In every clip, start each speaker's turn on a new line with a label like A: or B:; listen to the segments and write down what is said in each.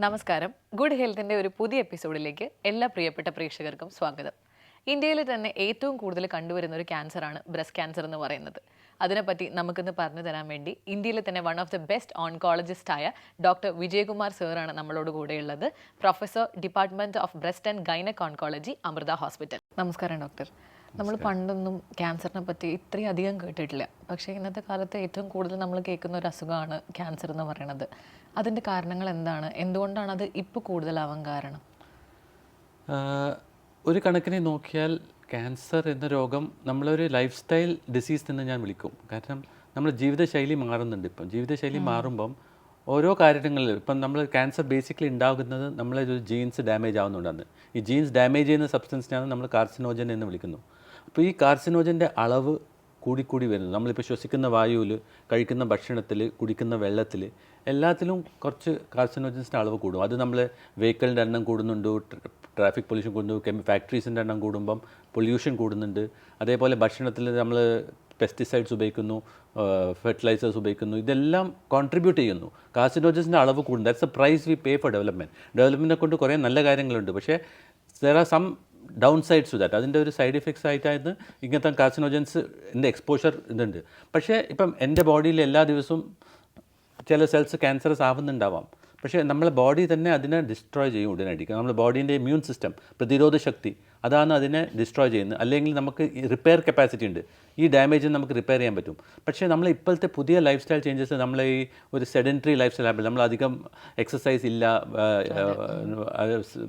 A: നമസ്കാരം. ഗുഡ് ഹെൽത്തിൻ്റെ ഒരു പുതിയ എപ്പിസോഡിലേക്ക് എല്ലാ പ്രിയപ്പെട്ട പ്രേക്ഷകർക്കും സ്വാഗതം. ഇന്ത്യയിൽ തന്നെ ഏറ്റവും കൂടുതൽ കണ്ടുവരുന്ന ഒരു ക്യാൻസറാണ് ബ്രസ്റ്റ് ക്യാൻസർ എന്ന് പറയുന്നത്. അതിനെപ്പറ്റി നമുക്കിന്ന് പറഞ്ഞു തരാൻ വേണ്ടി ഇന്ത്യയിലെ തന്നെ വൺ ഓഫ് ദി ബെസ്റ്റ് ഓൺകോളജിസ്റ്റായ ഡോക്ടർ വിജയകുമാർ സാറാണ് നമ്മളോട് കൂടെയുള്ളത്. Professor, department of breast and gynaec oncology, Amrita hospital. നമസ്കാരം ഡോക്ടർ. നമ്മൾ പണ്ടൊന്നും ക്യാൻസറിനെ പറ്റി ഇത്രയും അധികം കേട്ടിട്ടില്ല. പക്ഷേ ഇന്നത്തെ കാലത്ത് ഏറ്റവും കൂടുതൽ നമ്മൾ കേൾക്കുന്ന ഒരു അസുഖമാണ് ക്യാൻസർ എന്ന് പറയുന്നത്. അതിൻ്റെ കാരണങ്ങൾ എന്താണ്? എന്തുകൊണ്ടാണ് അത് ഇപ്പോൾ കൂടുതലാവാൻ കാരണം?
B: ഒരു കണക്കിന് നോക്കിയാൽ ക്യാൻസർ എന്ന രോഗം നമ്മളൊരു ലൈഫ് സ്റ്റൈൽ ഡിസീസ് എന്ന് ഞാൻ വിളിക്കും. കാരണം നമ്മുടെ ജീവിതശൈലി മാറുന്നുണ്ട്. ഇപ്പം ജീവിതശൈലി മാറുമ്പം ഓരോ കാര്യങ്ങളിൽ ഇപ്പം നമ്മൾ ക്യാൻസർ ബേസിക്കലി ഉണ്ടാകുന്നത് നമ്മളെ ഒരു ജീൻസ് ഡാമേജ് ആവുന്നതുകൊണ്ടാണ്. ഈ ജീൻസ് ഡാമേജ് ചെയ്യുന്ന സബ്സ്റ്റൻസിനാണ് നമ്മൾ കാർസിനോജൻ എന്ന് വിളിക്കുന്നു. അപ്പോൾ ഈ കാർസിനോജൻ്റെ അളവ് കൂടിക്കൂടി വരുന്നു. നമ്മളിപ്പോൾ ശ്വസിക്കുന്ന വായുവിൽ, കഴിക്കുന്ന ഭക്ഷണത്തിൽ, കുടിക്കുന്ന വെള്ളത്തിൽ എല്ലാത്തിലും കുറച്ച് കാർസിനോജൻസിൻ്റെ അളവ് കൂടും. അത് നമ്മൾ വെഹിക്കിളിൻ്റെ എണ്ണം കൂടുന്നുണ്ട്, ട്രാഫിക് പൊല്യൂഷൻ കൂടുന്നു, ഫാക്ടറീസിൻ്റെ എണ്ണം കൂടുമ്പം പൊല്യൂഷൻ കൂടുന്നുണ്ട്. അതേപോലെ ഭക്ഷണത്തിൽ നമ്മൾ പെസ്റ്റിസൈഡ്സ് ഉപയോഗിക്കുന്നു, ഫെർട്ടിലൈസേഴ്സ് ഉപയോഗിക്കുന്നു. ഇതെല്ലാം കോൺട്രിബ്യൂട്ട് ചെയ്യുന്നു. കാർസിനോജൻസിൻ്റെ അളവ് കൂടുന്നു. That's a price we pay for development. ഡെവലപ്മെൻറ്റിനെ കൊണ്ട് കുറേ നല്ല കാര്യങ്ങളുണ്ട്. പക്ഷേ there are some downsides to that. അതിൻ്റെ ഒരു സൈഡ് എഫക്ട്സ് ആയിട്ടായിരുന്നു ഇങ്ങനത്തെ കാർസിനോജൻസിൻ്റെ എക്സ്പോഷർ ഇതുണ്ട്. പക്ഷേ ഇപ്പം എൻ്റെ ബോഡിയിൽ എല്ലാ ദിവസവും ചില സെൽസ് ക്യാൻസറസ് ആവുന്നുണ്ടാവാം. പക്ഷേ നമ്മളെ ബോഡി തന്നെ അതിനെ ഡിസ്ട്രോയ് ചെയ്യും ഉടനടിക്ക്. നമ്മുടെ ബോഡീൻ്റെ ഇമ്മ്യൂൺ സിസ്റ്റം, പ്രതിരോധ ശക്തി, അതാണ് അതിനെ ഡിസ്ട്രോയ് ചെയ്യുന്നത്. അല്ലെങ്കിൽ നമുക്ക് റിപ്പയർ കപ്പാസിറ്റി ഉണ്ട്. ഈ ഡാമേജ് നമുക്ക് റിപ്പയർ ചെയ്യാൻ പറ്റും. പക്ഷേ നമ്മൾ ഇപ്പോഴത്തെ പുതിയ ലൈഫ് സ്റ്റൈൽ ചേഞ്ചസ്, നമ്മൾ ഈ ഒരു സെഡൻറ്ററി ലൈഫ് സ്റ്റൈൽ ആകുമ്പോൾ നമ്മളധികം എക്സസൈസ് ഇല്ല,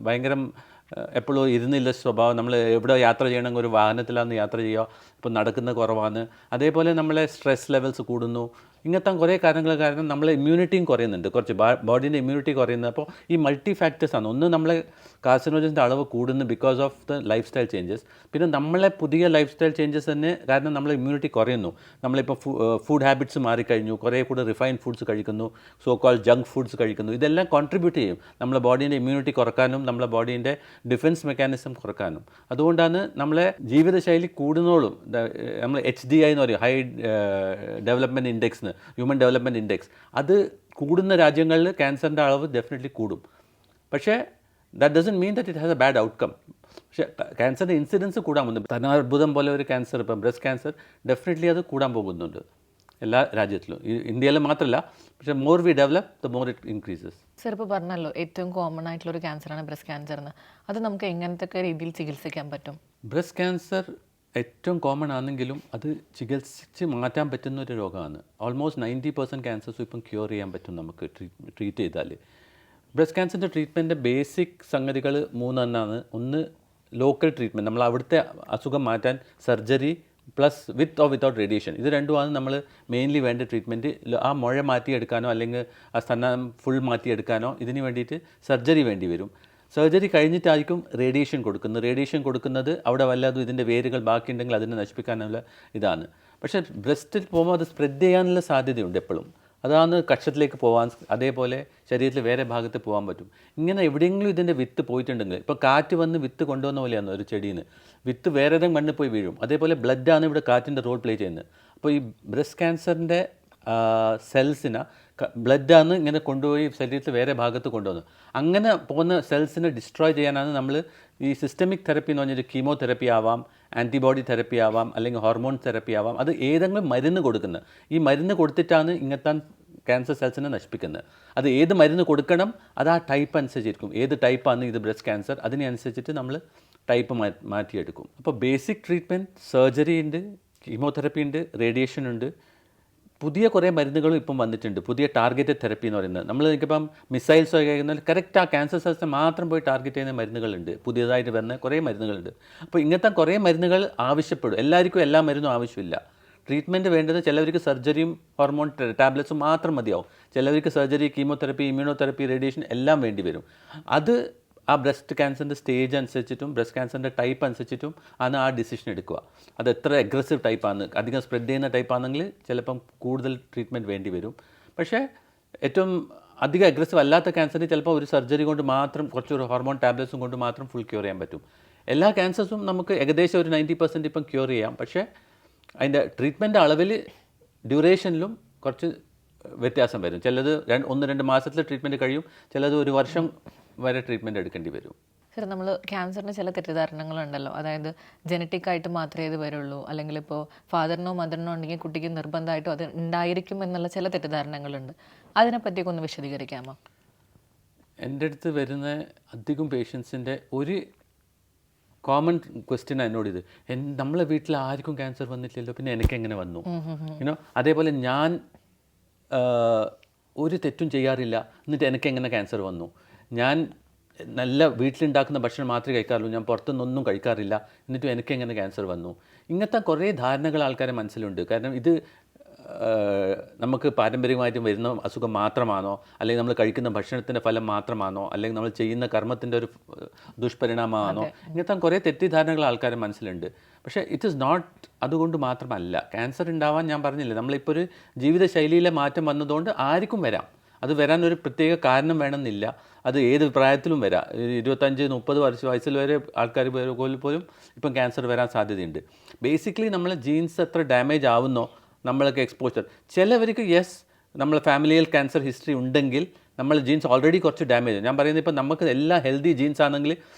B: ഭയങ്കരം എപ്പോഴും ഇരുന്നില്ല സ്വഭാവം. നമ്മൾ എവിടെ യാത്ര ചെയ്യണമെങ്കിൽ ഒരു വാഹനത്തിലാണ് യാത്ര ചെയ്യുക. ഇപ്പോൾ നടക്കുന്ന കുറവാണ്. അതേപോലെ നമ്മളെ സ്ട്രെസ് ലെവൽസ് കൂടുന്നു. ഇങ്ങനത്തെ കുറേ കാര്യങ്ങൾ കാരണം നമ്മളെ ഇമ്മ്യൂണിറ്റിയും കുറയുന്നുണ്ട്. കുറച്ച് ബോഡീൻ്റെ ഇമ്മ്യൂണിറ്റി കുറയുന്നത്. അപ്പോൾ ഈ മൾട്ടി ഫാക്ടേഴ്സാണ്. ഒന്ന് നമ്മളെ കാർസിനോജൻസിൻ്റെ അളവ് കൂടുന്നു because of the life style changes. പിന്നെ നമ്മളെ പുതിയ ലൈഫ് സ്റ്റൈൽ ചേഞ്ചസ് തന്നെ കാരണം നമ്മളെ ഇമ്മ്യൂണിറ്റി കുറയുന്നു. നമ്മളിപ്പോൾ ഫുഡ് ഹാബിറ്റ്സ് മാറിക്കഴിഞ്ഞു. കുറേ കൂടെ റിഫൈൻഡ് ഫുഡ്സ് കഴിക്കുന്നു, സോ കോൾ ജങ്ക് ഫുഡ്സ് കഴിക്കുന്നു. ഇതെല്ലാം കോൺട്രിബ്യൂട്ട് ചെയ്യും നമ്മളെ ബോഡീൻ്റെ ഇമ്മ്യൂണിറ്റി കുറക്കാനും നമ്മളെ ബോഡീൻ്റെ ഡിഫൻസ് മെക്കാനിസം കുറക്കാനും. അതുകൊണ്ടാണ് നമ്മളെ ജീവിതശൈലി കൂടുന്നോളും നമ്മൾ HDI എന്ന് പറയും, high development index, human development index, അത് കൂടുന്ന രാജ്യങ്ങളിൽ ക്യാൻസറിൻ്റെ അളവ് ഡെഫിനറ്റ്ലി കൂടും. പക്ഷേ that doesn't mean that it has A bad outcome. പക്ഷേ ക്യാൻസറിൻ്റെ ഇൻസിഡൻസ് കൂടാൻ പോകുന്നു. തനാർബുദം പോലെ ഒരു ക്യാൻസർ, ഇപ്പം ബ്രസ്റ്റ് ക്യാൻസർ, ഡെഫിനറ്റ്ലി അത് കൂടാൻ പോകുന്നുണ്ട് എല്ലാ രാജ്യത്തിലും. ഇന്ത്യയിൽ മാത്രമല്ല, പക്ഷേ more we develop the more it increases.
A: Sir, ഇപ്പോൾ പറഞ്ഞല്ലോ ഏറ്റവും കോമൺ ആയിട്ടുള്ളൊരു ക്യാൻസറാണ് ബ്രസ്റ്റ് ക്യാൻസർ എന്ന്. അത് നമുക്ക് എങ്ങനത്തെ രീതിയിൽ ചികിത്സിക്കാൻ പറ്റും?
B: ബ്രസ്റ്റ് ക്യാൻസർ ഏറ്റവും കോമൺ ആണെങ്കിലും അത് ചികിത്സിച്ച് മാറ്റാൻ പറ്റുന്ന ഒരു രോഗമാണ്. ഓൾമോസ്റ്റ് 90% ക്യാൻസേഴ്സും ഇപ്പം ക്യൂർ ചെയ്യാൻ പറ്റും നമുക്ക് ട്രീറ്റ് ചെയ്താൽ. ബ്രസ്റ്റ് ക്യാൻസറിൻ്റെ ട്രീറ്റ്മെൻറ്റിൻ്റെ ബേസിക് സംഗതികൾ മൂന്നെണ്ണമാണ്. ഒന്ന് ലോക്കൽ ട്രീറ്റ്മെൻറ്റ്, നമ്മൾ അവിടുത്തെ അസുഖം മാറ്റാൻ surgery plus with or without radiation. ഇത് രണ്ടുമാണ് നമ്മൾ മെയിൻലി വേണ്ട ട്രീറ്റ്മെൻറ്റ്. ആ മുഴ മാറ്റിയെടുക്കാനോ അല്ലെങ്കിൽ ആ സ്ഥാനം ഫുൾ മാറ്റിയെടുക്കാനോ ഇതിന് വേണ്ടിയിട്ട് സർജറി വേണ്ടി വരും. സർജറി കഴിഞ്ഞിട്ടായിരിക്കും റേഡിയേഷൻ കൊടുക്കുന്നത്. റേഡിയേഷൻ കൊടുക്കുന്നത് അവിടെ വല്ലതും ഇതിൻ്റെ വേരുകൾ ബാക്കിയുണ്ടെങ്കിൽ അതിനെ നശിപ്പിക്കാനുള്ള ഇതാണ്. പക്ഷേ ബ്രസ്റ്റിൽ പോകുമ്പോൾ അത് സ്പ്രെഡ് ചെയ്യാനുള്ള സാധ്യതയുണ്ട് എപ്പോഴും. അതാണ് കക്ഷത്തിലേക്ക് പോകാൻ, അതേപോലെ ശരീരത്തിൽ വേറെ ഭാഗത്ത് പോകാൻ പറ്റും. ഇങ്ങനെ എവിടെയെങ്കിലും ഇതിൻ്റെ വിത്ത് പോയിട്ടുണ്ടെങ്കിൽ, ഇപ്പോൾ കാറ്റ് വന്ന് വിത്ത് കൊണ്ടുവന്ന പോലെയാണ് ഒരു ചെടിയിൽ നിന്ന് വിത്ത് വേറെ ഏതെങ്കിലും മണ്ണിൽ പോയി വീഴും. അതേപോലെ ബ്ലഡാണ് ഇവിടെ കാറ്റിൻ്റെ റോൾ പ്ലേ ചെയ്യുന്നത്. അപ്പോൾ ഈ ബ്രസ്റ്റ് ക്യാൻസറിൻ്റെ സെൽസിനെ ബ്ലഡാണ് ഇങ്ങനെ കൊണ്ടുപോയി ശരീരത്തിൽ വേറെ ഭാഗത്ത് കൊണ്ടുവന്നത്. അങ്ങനെ പോകുന്ന സെൽസിനെ ഡിസ്ട്രോയ് ചെയ്യാനാണ് നമ്മൾ ഈ സിസ്റ്റമിക് തെറപ്പി എന്ന് പറഞ്ഞൊരു കീമോതെറപ്പി ആവാം, ആൻറ്റിബോഡി തെറപ്പി ആവാം, അല്ലെങ്കിൽ ഹോർമോൺ തെറപ്പി ആവാം. അത് ഏതെങ്കിലും മരുന്ന് കൊടുക്കുന്നത്. ഈ മരുന്ന് കൊടുത്തിട്ടാണ് ഇങ്ങനത്തെ ക്യാൻസർ സെൽസിനെ നശിപ്പിക്കുന്നത്. അത് ഏത് മരുന്ന് കൊടുക്കണം അത് ആ ടൈപ്പ് അനുസരിച്ചിരിക്കും. ഏത് ടൈപ്പാണ് ഇത് ബ്രസ്റ്റ് ക്യാൻസർ, അതിനനുസരിച്ചിട്ട് നമ്മൾ ടൈപ്പ് മാറ്റിയെടുക്കും. അപ്പോൾ ബേസിക് ട്രീറ്റ്മെൻറ്റ് സർജറി ഉണ്ട്, കീമോതെറപ്പി ഉണ്ട്, റേഡിയേഷൻ ഉണ്ട്. പുതിയ കുറേ മരുന്നുകളും ഇപ്പം വന്നിട്ടുണ്ട്. പുതിയ ടാർഗറ്റഡ് തെറപ്പി എന്ന് പറയുന്നത്, നമ്മൾ എനിക്കിപ്പം മിസൈൽസ് ഒക്കെ കഴിക്കുന്ന കറക്റ്റ് ആ ക്യാൻസർ സെൽസിനെ മാത്രം പോയി ടാർഗറ്റ് ചെയ്യുന്ന മരുന്നുകളുണ്ട്. പുതിയതായിട്ട് വരുന്ന കുറേ മരുന്നുകളുണ്ട്. അപ്പോൾ ഇങ്ങനത്തെ കുറേ മരുന്നുകൾ ആവശ്യപ്പെടും. എല്ലാവർക്കും എല്ലാ മരുന്നും ആവശ്യമില്ല. ട്രീറ്റ്മെൻറ്റ് വേണ്ടത് ചിലവർക്ക് സർജറിയും ഹോർമോൺ ടാബ്ലറ്റ്സും മാത്രം മതിയാവും. ചിലവർക്ക് സർജറി, കീമോതെറപ്പി, ഇമ്മ്യൂണോതെറപ്പി, റേഡിയേഷൻ എല്ലാം വേണ്ടി വരും. അത് ആ ബ്രസ്റ്റ് ക്യാൻസറിൻ്റെ സ്റ്റേജ് അനുസരിച്ചിട്ടും ബ്രസ്റ്റ് ക്യാൻസറിൻ്റെ ടൈപ്പ് അനുസരിച്ചിട്ടും ആണ് ആ ഡിസിഷൻ എടുക്കുക. അത് എത്ര അഗ്രസീവ് ടൈപ്പാണ്, അധികം സ്പ്രെഡ് ചെയ്യുന്ന ടൈപ്പാണെങ്കിൽ ചിലപ്പം കൂടുതൽ ട്രീറ്റ്മെൻറ്റ് വേണ്ടി വരും. പക്ഷേ ഏറ്റവും അധികം അഗ്രസീവ് അല്ലാത്ത ക്യാൻസറിന് ചിലപ്പോൾ ഒരു സർജറി കൊണ്ട് മാത്രം, കുറച്ചൊരു ഹോർമോൺ ടാബ്ലറ്റ്സും കൊണ്ട് മാത്രം ഫുൾ ക്യൂർ ചെയ്യാൻ പറ്റും. എല്ലാ ക്യാൻസേഴ്സും നമുക്ക് ഏകദേശം ഒരു 90% ഇപ്പം ക്യൂർ ചെയ്യാം. പക്ഷേ അതിൻ്റെ ട്രീറ്റ്മെൻറ്റ് അളവിൽ, ഡ്യൂറേഷനിലും കുറച്ച് വ്യത്യാസം വരും. ചിലത് 1-2 മാസത്തിൽ ട്രീറ്റ്മെൻറ്റ് കഴിയും, ചിലത് 1 വർഷം വരെ ട്രീറ്റ്മെൻറ്റ് എടുക്കേണ്ടി വരും.
A: സാർ നമ്മൾ ക്യാൻസറിന് ചില തെറ്റിദ്ധാരണകളുണ്ടല്ലോ, അതായത് ജനറ്റിക് ആയിട്ട് മാത്രമേ ഇത് വരുള്ളൂ, അല്ലെങ്കിൽ ഇപ്പോൾ ഫാദറിനോ മദറിനോ ഉണ്ടെങ്കിൽ കുട്ടിക്ക് നിർബന്ധമായിട്ടും അത് ഉണ്ടായിരിക്കും എന്നുള്ള ചില തെറ്റിദ്ധാരണകളുണ്ട്. അതിനെപ്പറ്റിയൊക്കെ ഒന്ന് വിശദീകരിക്കാമോ?
B: എൻ്റെ അടുത്ത് വരുന്ന അധികം പേഷ്യൻസിൻ്റെ ഒരു കോമൺ ക്വസ്റ്റ്യനാണ് എന്നോടിത്, നമ്മളെ വീട്ടിൽ ആർക്കും ക്യാൻസർ വന്നിട്ടില്ലല്ലോ, പിന്നെ എനിക്കെങ്ങനെ വന്നു? അതേപോലെ ഞാൻ ഒരു തെറ്റും ചെയ്യാറില്ല, എന്നിട്ട് എനിക്കെങ്ങനെ ക്യാൻസർ വന്നു? ഞാൻ നല്ല വീട്ടിലുണ്ടാക്കുന്ന ഭക്ഷണം മാത്രമേ കഴിക്കാറുള്ളൂ, ഞാൻ പുറത്തുനിന്നൊന്നും കഴിക്കാറില്ല, എന്നിട്ടും എനിക്കെങ്ങനെ ക്യാൻസർ വന്നു? ഇങ്ങനത്തെ കുറേ ധാരണകൾ ആൾക്കാരെ മനസ്സിലുണ്ട്. കാരണം ഇത് നമുക്ക് പാരമ്പര്യമായിട്ടും വരുന്ന അസുഖം മാത്രമാണോ, അല്ലെങ്കിൽ നമ്മൾ കഴിക്കുന്ന ഭക്ഷണത്തിൻ്റെ ഫലം മാത്രമാണോ, അല്ലെങ്കിൽ നമ്മൾ ചെയ്യുന്ന കർമ്മത്തിൻ്റെ ഒരു ദുഷ്പരിണാമമാണോ? ഇങ്ങനത്തെ കുറേ തെറ്റിദ്ധാരണകൾ ആൾക്കാരെ മനസ്സിലുണ്ട്. പക്ഷേ ഇറ്റ് ഈസ് നോട്ട് അതുകൊണ്ട് മാത്രമല്ല. ക്യാൻസർ ഉണ്ടാവാൻ ഞാൻ പറഞ്ഞില്ല, നമ്മളിപ്പോൾ ഒരു ജീവിതശൈലിയിലെ മാറ്റം വന്നതുകൊണ്ട് ആർക്കും വരാം. അത് വരാൻ ഒരു പ്രത്യേക കാരണം വേണമെന്നില്ല. അത് ഏത് പ്രായത്തിലും വരാം. 25-30 വയസ്സിൽ വരെ ആൾക്കാർ പോലും ഇപ്പം ക്യാൻസർ വരാൻ സാധ്യതയുണ്ട്. ബേസിക്കലി നമ്മളെ ജീൻസ് എത്ര ഡാമേജ് ആവുന്നോ, നമ്മളൊക്കെ എക്സ്പോഷർ, ചിലവർക്ക് യെസ് നമ്മൾ ഫാമിലിയിൽ ക്യാൻസർ ഹിസ്റ്ററി ഉണ്ടെങ്കിൽ നമ്മൾ ജീൻസ് ഓൾറെഡി കുറച്ച് ഡാമേജ്. ഞാൻ പറയുന്നത് ഇപ്പോൾ നമുക്ക് എല്ലാ ഹെൽത്തി ജീൻസ് ആണെങ്കിൽ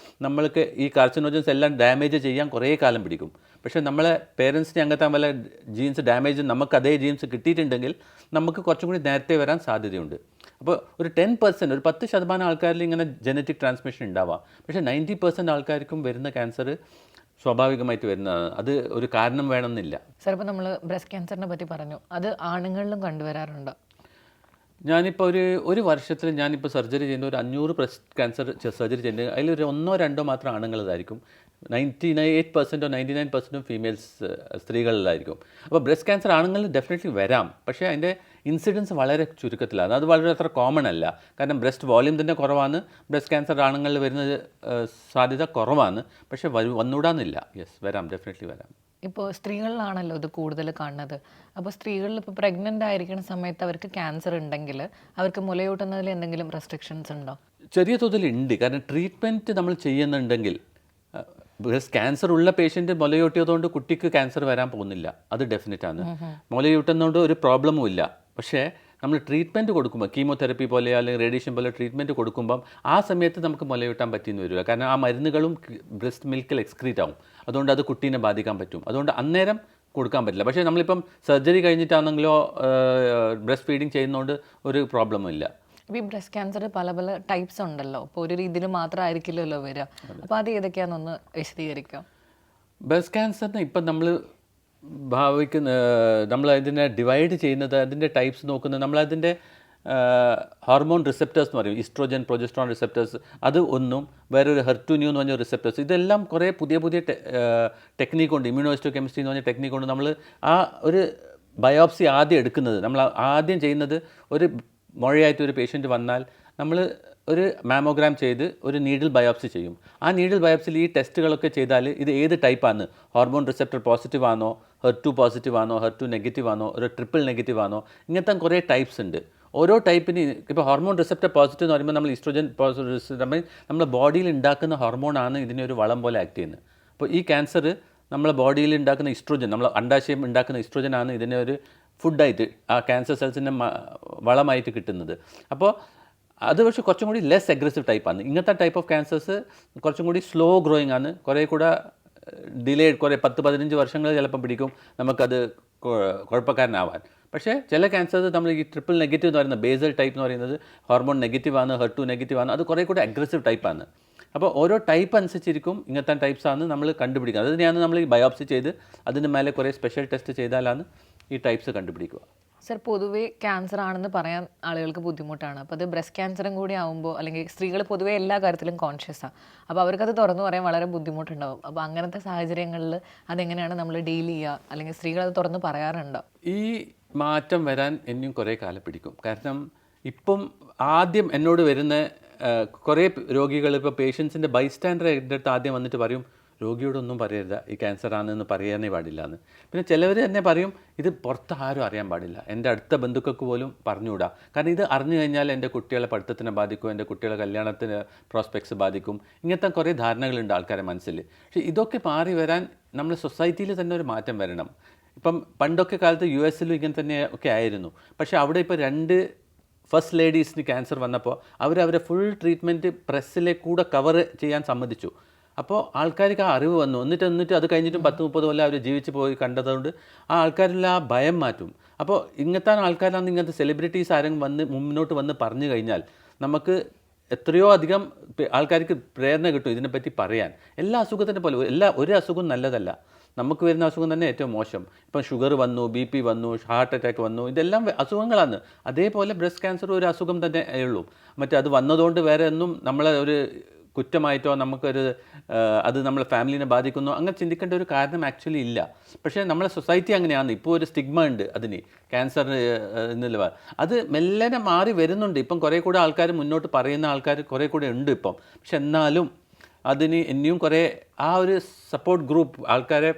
B: നമ്മൾക്ക് ഈ കാർസിനോജൻസ് എല്ലാം ഡാമേജ് ചെയ്യാൻ കുറേ കാലം പിടിക്കും. പക്ഷേ നമ്മളെ പേരൻസിന് അങ്ങനത്തെ വല്ല ജീൻസ് ഡാമേജ് നമുക്ക് അതേ ജീൻസ് കിട്ടിയിട്ടുണ്ടെങ്കിൽ നമുക്ക് കുറച്ചും കൂടി നേരത്തെ വരാൻ സാധ്യതയുണ്ട്. അപ്പോൾ ഒരു 10%, ഒരു 10% ആൾക്കാരിൽ ഇങ്ങനെ ജനറ്റിക് ട്രാൻസ്മിഷൻ ഉണ്ടാവാം. പക്ഷേ 90% ആൾക്കാർക്കും വരുന്ന ക്യാൻസർ സ്വാഭാവികമായിട്ട് വരുന്നതാണ്. അത് ഒരു കാരണം വേണമെന്നില്ല.
A: സാർ, ഇപ്പോൾ നമ്മൾ ബ്രസ്റ്റ് ക്യാൻസറിനെ പറ്റി പറഞ്ഞു, അത് ആണുങ്ങളിലും കണ്ടുവരാറുണ്ടോ?
B: ഞാനിപ്പോൾ ഒരു വർഷത്തിൽ ഞാനിപ്പോൾ സർജറി ചെയ്യുന്ന ഒരു 500 ബ്രസ്റ്റ് ക്യാൻസർ സർജറി ചെയ്യുന്നത് അതിലൊരു 1-2 മാത്രം ആണുങ്ങളതായിരിക്കും. 98%-99% 99% ഫീമെയിൽസ്, സ്ത്രീകളിലായിരിക്കും. അപ്പോൾ ബ്രസ്റ്റ് ക്യാൻസർ ആണുങ്ങളിൽ ഡെഫിനറ്റ്ലി വരാം, പക്ഷേ അതിൻ്റെ ഇൻസിഡൻസ് വളരെ ചുരുക്കത്തിലാണ്. അത് വളരെ അത്ര കോമൺ അല്ല. കാരണം ബ്രസ്റ്റ് വോളിയം തന്നെ കുറവാണ്. ബ്രസ്റ്റ് ക്യാൻസർ ആണുങ്ങളിൽ വരുന്ന സാധ്യത കുറവാണ്. പക്ഷേ വന്നുകൂടാന്നില്ല. യെസ്, വരാം, ഡെഫിനറ്റ്ലി വരാം.
A: ഇപ്പോൾ സ്ത്രീകളിലാണല്ലോ ഇത് കൂടുതൽ കാണുന്നത്. അപ്പോൾ സ്ത്രീകളിൽ ഇപ്പോൾ പ്രഗ്നൻ്റ് ആയിരിക്കുന്ന സമയത്ത് അവർക്ക് ക്യാൻസർ ഉണ്ടെങ്കിൽ അവർക്ക് മുലയൂട്ടുന്നതിൽ എന്തെങ്കിലും റെസ്ട്രിക്ഷൻസ് ഉണ്ടോ?
B: ചെറിയ തോതിലുണ്ട്. കാരണം ട്രീറ്റ്മെൻറ്റ് നമ്മൾ ചെയ്യുന്നുണ്ടെങ്കിൽ ബ്രസ്റ്റ് ക്യാൻസർ ഉള്ള പേഷ്യൻ്റ് മുലയൂട്ടിയതുകൊണ്ട് കുട്ടിക്ക് ക്യാൻസർ വരാൻ പോകുന്നില്ല, അത് ഡെഫിനറ്റാണ്. മുലയൂട്ടുന്നതുകൊണ്ട് ഒരു പ്രോബ്ലമും ഇല്ല. പക്ഷേ നമ്മൾ ട്രീറ്റ്മെൻറ്റ് കൊടുക്കുമ്പോൾ കീമോതെറപ്പി പോലെ അല്ലെങ്കിൽ റേഡിയേഷൻ പോലെ ട്രീറ്റ്മെൻറ്റ് കൊടുക്കുമ്പം ആ സമയത്ത് നമുക്ക് മുലയൂട്ടാൻ പറ്റിയെന്ന് വരില്ല. കാരണം ആ മരുന്നുകളും ബ്രസ്റ്റ് മിൽക്കിൽ എക്സ്ക്രീറ്റ് ആവും. അതുകൊണ്ട് അത് കുട്ടീനെ ബാധിക്കാൻ പറ്റും. അതുകൊണ്ട് അന്നേരം കൊടുക്കാൻ പറ്റില്ല. പക്ഷേ നമ്മളിപ്പം സർജറി കഴിഞ്ഞിട്ടാണെങ്കിലോ ബ്രസ്റ്റ് ഫീഡിങ് ചെയ്യുന്നതുകൊണ്ട് ഒരു പ്രോബ്ലമും ഇല്ല.
A: ഇപ്പോൾ ഈ ബ്രസ്റ്റ് ക്യാൻസർ പല പല ടൈപ്സ് ഉണ്ടല്ലോ. ഇപ്പോൾ ഒരു രീതിയിൽ മാത്രമായിരിക്കില്ലല്ലോ വരിക. അപ്പോൾ അത് ഏതൊക്കെയാണെന്നൊന്ന് വിശദീകരിക്കാം.
B: ബ്രസ്റ്റ് ക്യാൻസറിന് ഇപ്പം നമ്മൾ അതിനെ ഡിവൈഡ് ചെയ്യുന്നത്, അതിൻ്റെ ടൈപ്സ് നോക്കുന്നത് നമ്മളതിൻ്റെ ഹോർമോൺ റിസെപ്റ്റേഴ്സ് എന്ന് പറയും. ഈസ്ട്രോജൻ, പ്രൊജസ്ട്രോൺ റിസെപ്റ്റേഴ്സ്, അത് ഒന്നും, വേറൊരു HER2/neu എന്ന് പറഞ്ഞ റിസെപ്റ്റേഴ്സ്. ഇതെല്ലാം കുറേ പുതിയ ടെക്നീക്ക് കൊണ്ട്, ഇമ്മ്യൂണോഹിസ്റ്റോ കെമിസ്ട്രി എന്ന് പറഞ്ഞ ടെക്നീക്ക് കൊണ്ട് നമ്മൾ ആ ഒരു ബയോപ്സി ആദ്യം എടുക്കുന്നത്, നമ്മൾ ആദ്യം ചെയ്യുന്നത്, ഒരു മുഴയായിട്ട് ഒരു പേഷ്യൻറ്റ് വന്നാൽ നമ്മൾ ഒരു മാമോഗ്രാം ചെയ്ത് ഒരു നീഡിൽ ബയോപ്സി ചെയ്യും. ആ നീഡിൽ ബയോപ്സിയിൽ ഈ ടെസ്റ്റുകളൊക്കെ ചെയ്താൽ ഇത് ഏത് ടൈപ്പാണ്, ഹോർമോൺ റിസെപ്റ്റർ പോസിറ്റീവ് ആണോ, HER2 പോസിറ്റീവ് ആണോ, HER2 നെഗറ്റീവ് ആണോ, ഒരു ട്രിപ്പിൾ നെഗറ്റീവ് ആണോ, ഇങ്ങനത്തെ കുറേ ടൈപ്സ് ഉണ്ട്. ഓരോ ടൈപ്പിന് ഇപ്പോൾ ഹോർമോൺ റിസെപ്റ്റർ പോസിറ്റീവ് എന്ന് പറയുമ്പോൾ നമ്മൾ ഈസ്ട്രോജൻ നമ്മുടെ ബോഡിയിൽ ഉണ്ടാക്കുന്ന ഹോർമോണാണ് ഇതിനെ ഒരു വളം പോലെ ആക്ട് ചെയ്യുന്നത്. അപ്പോൾ ഈ ക്യാൻസർ നമ്മളെ ബോഡിയിൽ ഉണ്ടാക്കുന്ന ഈസ്ട്രോജൻ, നമ്മൾ അണ്ടാശയം ഉണ്ടാക്കുന്ന ഈസ്ട്രോജനാണ് ഇതിനെ ഒരു ഫുഡായിട്ട്, ആ ക്യാൻസർ സെൽസിൻ്റെ വളമായിട്ട് കിട്ടുന്നത്. അപ്പോൾ അത് പക്ഷേ കുറച്ചും കൂടി ലെസ് അഗ്രസീവ് ടൈപ്പാണ്. ഇങ്ങനത്തെ ടൈപ്പ് ഓഫ് ക്യാൻസേഴ്സ് കുറച്ചും കൂടി സ്ലോ ഗ്രോയിങ് ആണ്, കുറേ കൂടെ ഡിലേഡ്, കുറേ 10-15 വർഷങ്ങൾ ചിലപ്പം പിടിക്കും നമുക്കത് കുഴപ്പക്കാരനാവാൻ. പക്ഷേ ചില ക്യാൻസേഴ്സ് നമ്മൾ ഈ ട്രിപ്പിൾ നെഗറ്റീവ് എന്ന് പറയുന്നത്, ബേസൽ ടൈപ്പ് എന്ന് പറയുന്നത് ഹോർമോൺ നെഗറ്റീവ് ആണ്, HER2 നെഗറ്റീവ് ആണ്, അത് കുറേ കൂടെ അഗ്രസീവ് ടൈപ്പാണ്. അപ്പോൾ ഓരോ ടൈപ്പ് അനുസരിച്ചിരിക്കും ഇങ്ങനത്തെ ടൈപ്സാണ് നമ്മൾ കണ്ടുപിടിക്കുന്നത്. അത് തന്നെയാണ് നമ്മൾ ഈ ബയോപ്സി ചെയ്ത് അതിന് മേലെ കുറേ സ്പെഷ്യൽ ടെസ്റ്റ് ചെയ്താലാണ് ഈ ടൈപ്സ് കണ്ടുപിടിക്കുക.
A: സർ, പൊതുവേ ക്യാൻസർ ആണെന്ന് പറയാൻ ആളുകൾക്ക് ബുദ്ധിമുട്ടാണ്. അപ്പോൾ അത് ബ്രസ്റ്റ് ക്യാൻസറും കൂടി ആകുമ്പോൾ, അല്ലെങ്കിൽ സ്ത്രീകൾ പൊതുവേ എല്ലാ കാര്യത്തിലും കോൺഷ്യസാണ്, അപ്പോൾ അവർക്കത് തുറന്നു പറയാൻ വളരെ ബുദ്ധിമുട്ടുണ്ടാവും. അപ്പോൾ അങ്ങനത്തെ സാഹചര്യങ്ങളിൽ അതെങ്ങനെയാണ് നമ്മൾ ഡീൽ ചെയ്യുക, അല്ലെങ്കിൽ സ്ത്രീകൾ അത് തുറന്ന് പറയാറുണ്ടോ?
B: ഈ മാറ്റം വരാൻ ഇനിയും കുറേ കാലം പിടിക്കും. കാരണം ഇപ്പം ആദ്യം എന്നോട് വരുന്ന കുറേ രോഗികൾ, ഇപ്പോൾ പേഷ്യൻസിൻ്റെ ബൈസ്റ്റാൻഡർ എൻ്റെ അടുത്ത് ആദ്യം വന്നിട്ട് പറയും, രോഗിയോടൊന്നും പറയരുത് ഈ ക്യാൻസർ ആണെന്ന് പറയാനേ പാടില്ല എന്ന്. പിന്നെ ചിലവർ തന്നെ പറയും, ഇത് പുറത്ത് ആരും അറിയാൻ പാടില്ല, എൻ്റെ അടുത്ത ബന്ധുക്കൾക്ക് പോലും പറഞ്ഞുകൂടാ, കാരണം ഇത് അറിഞ്ഞു കഴിഞ്ഞാൽ എൻ്റെ കുട്ടികളെ പഠിത്തത്തിനെ ബാധിക്കും, എൻ്റെ കുട്ടികളെ കല്യാണത്തിന് പ്രോസ്പെക്ട്സ് ബാധിക്കും. ഇങ്ങനത്തെ കുറേ ധാരണകളുണ്ട് ആൾക്കാരെ മനസ്സിൽ. പക്ഷേ ഇതൊക്കെ മാറി വരാൻ നമ്മൾ സൊസൈറ്റിയിൽ തന്നെ ഒരു മാറ്റം വരണം. ഇപ്പം പണ്ടൊക്കെ കാലത്ത് US-ലും ഇങ്ങനെ തന്നെ ഒക്കെ ആയിരുന്നു. പക്ഷേ അവിടെ ഇപ്പോൾ 2 ഫസ്റ്റ് ലേഡീസിന് ക്യാൻസർ വന്നപ്പോൾ അവരെ ഫുൾ ട്രീറ്റ്മെൻറ്റ് പ്രസ്സിലെ കൂടെ കവർ ചെയ്യാൻ സമ്മതിച്ചു. അപ്പോൾ ആൾക്കാർക്ക് ആ അറിവ് വന്നു. എന്നിട്ട് അത് കഴിഞ്ഞിട്ടും 10-30 കൊല്ലം അവർ ജീവിച്ച് പോയി കണ്ടതുകൊണ്ട് ആ ആൾക്കാരെല്ലാം ആ ഭയം മാറ്റും. അപ്പോൾ ഇങ്ങനത്തെ ആൾക്കാരാണ് ഇങ്ങനത്തെ സെലിബ്രിറ്റീസ് ആരെങ്കിലും മുന്നോട്ട് വന്ന് പറഞ്ഞു കഴിഞ്ഞാൽ നമുക്ക് എത്രയോ അധികം ആൾക്കാർക്ക് പ്രേരണ കിട്ടും ഇതിനെപ്പറ്റി പറയാൻ. എല്ലാ അസുഖത്തിനെ പോലെ ഒരു അസുഖം നല്ലതല്ല. നമുക്ക് വരുന്ന അസുഖം തന്നെ ഏറ്റവും മോശം. ഇപ്പം ഷുഗർ വന്നു, BP വന്നു, ഹാർട്ട് അറ്റാക്ക് വന്നു, ഇതെല്ലാം അസുഖങ്ങളാണ്. അതേപോലെ ബ്രസ്റ്റ് ക്യാൻസർ ഒരു അസുഖം തന്നെ ഉള്ളൂ. അത് വന്നതുകൊണ്ട് വേറെ ഒന്നും നമ്മളെ ഒരു കുറ്റമായിട്ടോ നമുക്കൊരു അത് നമ്മളെ ഫാമിലിനെ ബാധിക്കുന്നു അങ്ങനെ ചിന്തിക്കേണ്ട ഒരു കാരണം ആക്ച്വലി ഇല്ല. പക്ഷേ നമ്മളെ സൊസൈറ്റി അങ്ങനെയാണ്. ഇപ്പോൾ ഒരു സ്റ്റിഗ്മ ഉണ്ട് അതിന്, ക്യാൻസർ എന്നുള്ള അത് മെല്ലനെ മാറി വരുന്നുണ്ട്. ഇപ്പം കുറേ കൂടെ ആൾക്കാർ മുന്നോട്ട് പറയുന്ന ആൾക്കാർ കുറേ കൂടെ ഉണ്ട് ഇപ്പം. പക്ഷെ എന്നാലും അതിന് ഇനിയും കുറേ ആ ഒരു സപ്പോർട്ട് ഗ്രൂപ്പ് ആൾക്കാരെ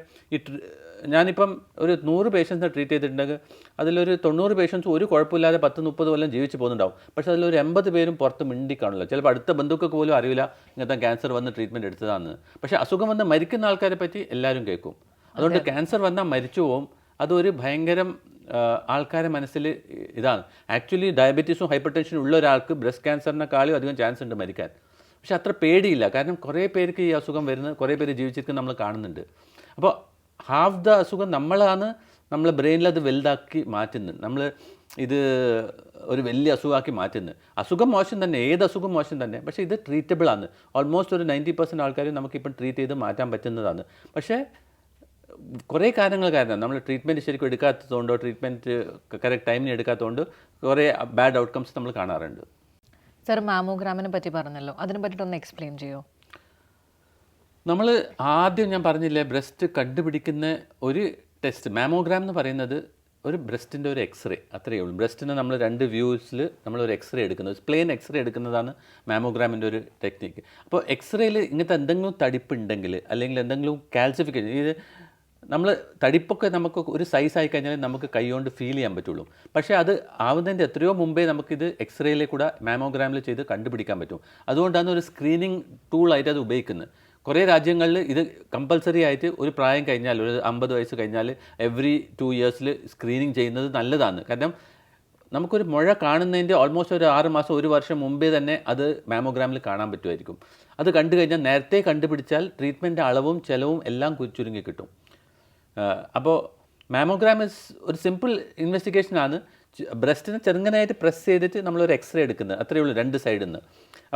B: ഞാനിപ്പം ഒരു 100 പേഷ്യൻസിനെ ട്രീറ്റ് ചെയ്തിട്ടുണ്ടെങ്കിൽ അതിലൊരു 90 പേഷ്യൻസ് ഒരു കുഴപ്പമില്ലാതെ 10-30 കൊല്ലം ജീവിച്ച് പോകുന്നുണ്ടാവും. പക്ഷേ അതിലൊരു 80 പേരും പുറത്ത് മിണ്ടി കാണില്ല. ചിലപ്പോൾ അടുത്ത ബന്ധുക്കൾക്ക് പോലും അറിയില്ല ഇങ്ങനത്തെ ക്യാൻസർ വന്ന് ട്രീറ്റ്മെൻറ്റ് എടുത്തതാണെന്ന്. പക്ഷേ അസുഖം വന്ന് മരിക്കുന്ന ആൾക്കാരെ പറ്റി എല്ലാവരും കേൾക്കും. അതുകൊണ്ട് ക്യാൻസർ വന്നാൽ മരിച്ചു പോവും. അതൊരു ഭയങ്കരം ആൾക്കാരെ മനസ്സിൽ ഇതാണ്. ആക്ച്വലി ഡയബറ്റീസും ഹൈപ്പർ ടെൻഷനും ഉള്ള ഒരാൾക്ക് ബ്രസ്റ്റ് ക്യാൻസറിനെക്കാളും അധികം ചാൻസ് ഉണ്ട് മരിക്കാൻ. പക്ഷെ അത്ര പേടിയില്ല. കാരണം കുറേ പേർക്ക് ഈ അസുഖം വരുന്നത് കുറേ പേര് ജീവിച്ചിരിക്കുന്നത് നമ്മൾ കാണുന്നുണ്ട്. അപ്പോൾ ഹാഫ് ദ അസുഖം നമ്മളാണ് നമ്മളെ ബ്രെയിനിൽ അത് വലുതാക്കി മാറ്റുന്നത്. നമ്മൾ ഇത് ഒരു വലിയ അസുഖമാക്കി മാറ്റുന്നത്. അസുഖം മോശം തന്നെ, ഏത് അസുഖം മോശം തന്നെ. പക്ഷേ ഇത് ട്രീറ്റബിൾ ആണ്. ഓൾമോസ്റ്റ് ഒരു 90% ആൾക്കാരും നമുക്കിപ്പം ട്രീറ്റ് ചെയ്ത് മാറ്റാൻ പറ്റുന്നതാണ്. പക്ഷേ കുറേ കാരണങ്ങൾ കാരണം നമ്മൾ ട്രീറ്റ്മെൻറ്റ് ശരിക്കും എടുക്കാത്തതുകൊണ്ടോ ട്രീറ്റ്മെൻറ്റ് കറക്റ്റ് ടൈമിന് എടുക്കാത്തതുകൊണ്ട് കുറേ ബാഡ് ഔട്ട്കംസ് നമ്മൾ കാണാറുണ്ട്.
A: സർ, മാമോഗ്രാമിനെ പറ്റി പറഞ്ഞല്ലോ, അതിനെ പറ്റിയിട്ടൊന്ന് എക്സ്പ്ലെയിൻ ചെയ്യുമോ?
B: നമ്മൾ ആദ്യം ഞാൻ പറഞ്ഞില്ലേ, ബ്രസ്റ്റ് കണ്ടുപിടിക്കുന്ന ഒരു ടെസ്റ്റ് മാമോഗ്രാം എന്ന് പറയുന്നത് ഒരു ബ്രസ്റ്റിൻ്റെ ഒരു എക്സ്റേ, അത്രയേ ഉള്ളൂ. ബ്രസ്റ്റിനെ നമ്മൾ 2 വ്യൂസിൽ നമ്മളൊരു എക്സ്റേ എടുക്കുന്നത്, പ്ലെയിൻ എക്സ്റേ എടുക്കുന്നതാണ് മാമോഗ്രാമിൻ്റെ ഒരു ടെക്നിക്ക്. അപ്പോൾ എക്സ്റേയിൽ ഇങ്ങനത്തെ എന്തെങ്കിലും തടിപ്പുണ്ടെങ്കിൽ അല്ലെങ്കിൽ എന്തെങ്കിലും കാൽസിഫിക്കേഷൻ, ഇത് നമ്മൾ തടിപ്പൊക്കെ നമുക്ക് ഒരു സൈസ് ആയി കഴിഞ്ഞാൽ നമുക്ക് കൈകൊണ്ട് ഫീൽ ചെയ്യാൻ പറ്റുള്ളൂ. പക്ഷേ അത് ആവുന്നതിൻ്റെ എത്രയോ മുമ്പേ നമുക്കിത് എക്സ്റേയിലെ കൂടെ മാമോഗ്രാമിൽ ചെയ്ത് കണ്ടുപിടിക്കാൻ പറ്റും. അതുകൊണ്ടാണ് ഒരു സ്ക്രീനിങ് ടൂളായിട്ട് അത് ഉപയോഗിക്കുന്നത്. കുറേ രാജ്യങ്ങളിൽ ഇത് കമ്പൽസറി ആയിട്ട് ഒരു പ്രായം കഴിഞ്ഞാൽ, ഒരു 50 വയസ്സ് കഴിഞ്ഞാൽ എവറി 2 ഇയേഴ്സിൽ സ്ക്രീനിങ് ചെയ്യുന്നത് നല്ലതാണ്. കാരണം നമുക്കൊരു മുഴ കാണുന്നതിൻ്റെ ഓൾമോസ്റ്റ് ഒരു 6 മാസം 1 വർഷം മുമ്പേ തന്നെ അത് മാമോഗ്രാമിൽ കാണാൻ പറ്റുമായിരിക്കും. അത് കണ്ടു കഴിഞ്ഞാൽ നേരത്തെ കണ്ടുപിടിച്ചാൽ ട്രീറ്റ്മെൻറ്റ് അളവും ചിലവും എല്ലാം ചുരുങ്ങി കിട്ടും. അപ്പോൾ മാമോഗ്രാം ഒരു സിമ്പിൾ ഇൻവെസ്റ്റിഗേഷനാണ്. ബ്രസ്റ്റിനെ ചെറുങ്ങനായിട്ട് പ്രസ് ചെയ്തിട്ട് നമ്മളൊരു എക്സ്റേ എടുക്കുന്നത്, അത്രയേ ഉള്ളൂ 2 സൈഡിൽ നിന്ന്.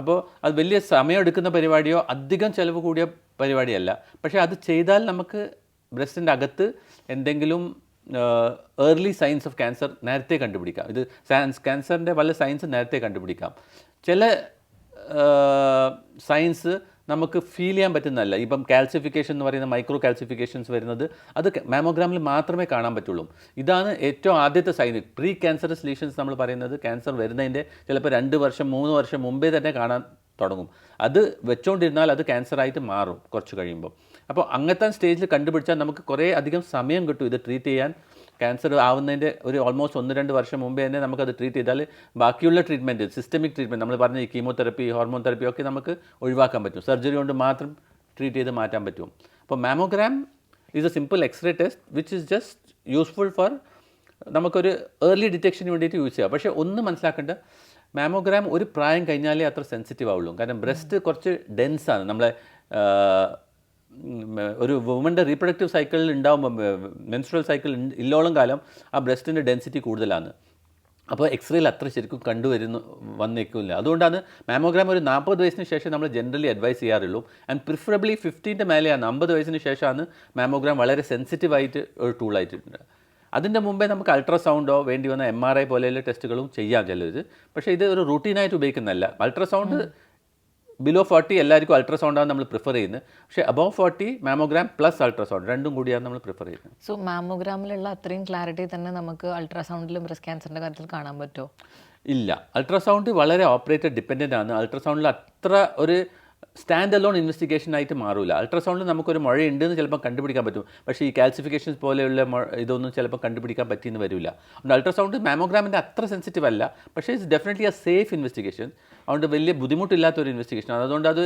B: അപ്പോൾ അത് വലിയ സമയം എടുക്കുന്ന പരിപാടിയോ അധികം ചിലവ് കൂടിയ പരിപാടിയല്ല. പക്ഷേ അത് ചെയ്താൽ നമുക്ക് ബ്രസ്റ്റിൻ്റെ അകത്ത് എന്തെങ്കിലും ഏർലി സൈൻസ് ഓഫ് ക്യാൻസർ നേരത്തെ കണ്ടുപിടിക്കാം. ഇത് ക്യാൻസറിൻ്റെ പല സയൻസ് നേരത്തെ കണ്ടുപിടിക്കാം. ചില സയൻസ് നമുക്ക് ഫീൽ ചെയ്യാൻ പറ്റുന്നതല്ല. ഇപ്പം കാൽസിഫിക്കേഷൻ എന്ന് പറയുന്ന മൈക്രോ കാൽസിഫിക്കേഷൻസ് വരുന്നത് അത് മാമോഗ്രാമിൽ മാത്രമേ കാണാൻ പറ്റുള്ളൂ. ഇതാണ് ഏറ്റവും ആദ്യത്തെ സൈൻ. പ്രീ ക്യാൻസറസ് ലീഷൻസ് നമ്മൾ പറയുന്നത് ക്യാൻസർ വരുന്നതിൻ്റെ ചിലപ്പോൾ 2 വർഷം 3 വർഷം മുമ്പേ തന്നെ കാണാൻ തുടങ്ങും. അത് വെച്ചുകൊണ്ടിരുന്നാൽ അത് ക്യാൻസറായിട്ട് മാറും കുറച്ച് കഴിയുമ്പോൾ. അപ്പോൾ അങ്ങനത്തെ സ്റ്റേജിൽ കണ്ടുപിടിച്ചാൽ നമുക്ക് കുറേ അധികം സമയം കിട്ടും ഇത് ട്രീറ്റ് ചെയ്യാൻ. ക്യാൻസർ ആവുന്നതിൻ്റെ ഒരു ഓൾമോസ്റ്റ് 1-2 വർഷം മുമ്പേ തന്നെ നമുക്കത് ട്രീറ്റ് ചെയ്താൽ ബാക്കിയുള്ള ട്രീറ്റ്മെൻറ്റ്, സിസ്റ്റമിക് ട്രീറ്റ്മെൻറ്റ്, നമ്മൾ പറഞ്ഞ ഈ കീമോതെറപ്പി, ഹോർമോൺ തെറപ്പി ഒക്കെ നമുക്ക് ഒഴിവാക്കാൻ പറ്റും. സർജറി കൊണ്ട് മാത്രം ട്രീറ്റ് ചെയ്ത് മാറ്റാൻ പറ്റും. അപ്പോൾ mammogram is a simple x-ray test which is just useful for നമുക്കൊരു ഏർലി ഡിറ്റക്ഷന് വേണ്ടിയിട്ട് യൂസ് ചെയ്യാം. പക്ഷേ ഒന്ന് മനസ്സിലാക്കേണ്ട, മാമോഗ്രാം ഒരു പ്രായം കഴിഞ്ഞാലേ അത്ര സെൻസിറ്റീവ് ആവുള്ളൂ. കാരണം ബ്രസ്റ്റ് കുറച്ച് ഡെൻസാണ്. നമ്മളെ ഒരു വുമൻ്റെ റീപ്രൊഡക്റ്റീവ് സൈക്കിളിൽ ഉണ്ടാകുമ്പോൾ, മെൻസ്ട്രൽ സൈക്കിൾ ഇല്ലോളം കാലം ആ ബ്രസ്റ്റിൻ്റെ ഡെൻസിറ്റി കൂടുതലാണ്. അപ്പോൾ എക്സ്റേയിൽ അത്ര ശരിക്കും വന്നേക്കില്ല. അതുകൊണ്ടാണ് മാമോഗ്രാം ഒരു 40 വയസ്സിന് ശേഷം നമ്മൾ ജനറലി അഡ്വൈസ് ചെയ്യാറുള്ളൂ. ആൻഡ് പ്രിഫറബിളി 50ൻ്റെ മേലെയാണ്, 50 വയസ്സിന് ശേഷമാണ് മാമോഗ്രാം വളരെ സെൻസിറ്റീവായിട്ട് ഒരു ടൂളായിട്ടുണ്ട്. അതിൻ്റെ മുമ്പേ നമുക്ക് അൾട്രാസൗണ്ടോ വേണ്ടി വന്ന MRI പോലെയുള്ള ടെസ്റ്റുകളും ചെയ്യാം ചിലത്. പക്ഷേ ഇത് ഒരു റൂട്ടീനായിട്ട് ഉപയോഗിക്കുന്നതല്ല. അൾട്രാസൗണ്ട് ബിലോ 40 എല്ലാവർക്കും അൾട്രാസൗണ്ടാണ് നമ്മൾ പ്രിഫർ ചെയ്യുന്നത്. പക്ഷേ അബവ് 40 മാമോഗ്രാം പ്ലസ് അൾട്രാസൗണ്ട് രണ്ടും കൂടിയാണ് നമ്മൾ പ്രിഫർ ചെയ്യുന്നത്.
A: സോ മാമോഗ്രാമിലുള്ള അത്രയും ക്ലാരിറ്റി തന്നെ നമുക്ക് അൾട്രാസൗണ്ടിലും ബ്രസ്റ്റ് ക്യാൻസറിൻ്റെ കാര്യത്തിൽ കാണാൻ പറ്റുമോ?
B: ഇല്ല, അൾട്രാസൗണ്ട് വളരെ ഓപ്പറേറ്റർ ഡിപ്പെൻഡൻ്റ് ആണ്. അൾട്രാസൗണ്ടിൽ അത്ര ഒരു സ്റ്റാൻഡ് അലോൺ ഇൻവെസ്റ്റിഗേഷൻ ആയിട്ട് മാറില്ല. അൾട്രാസൗണ്ടിൽ നമുക്കൊരു മുഴയുണ്ടെന്ന് ചിലപ്പോൾ കണ്ടുപിടിക്കാൻ പറ്റും. പക്ഷേ ഈ കാൽസിഫിക്കേഷൻസ് പോലെയുള്ള ഇതൊന്നും ചിലപ്പോൾ കണ്ടുപിടിക്കാൻ പറ്റിയെന്ന് വരില്ല. അതുകൊണ്ട് അൾട്രാസൗണ്ട് മാമോഗ്രാമിൻ്റെ അത്ര സെൻസിറ്റീവ് അല്ല. പക്ഷേ it's definitely A safe investigation. അതുകൊണ്ട് വലിയ ബുദ്ധിമുട്ടില്ലാത്തൊരു ഇൻവെസ്റ്റിഗേഷനാണ്. അതുകൊണ്ട് അത്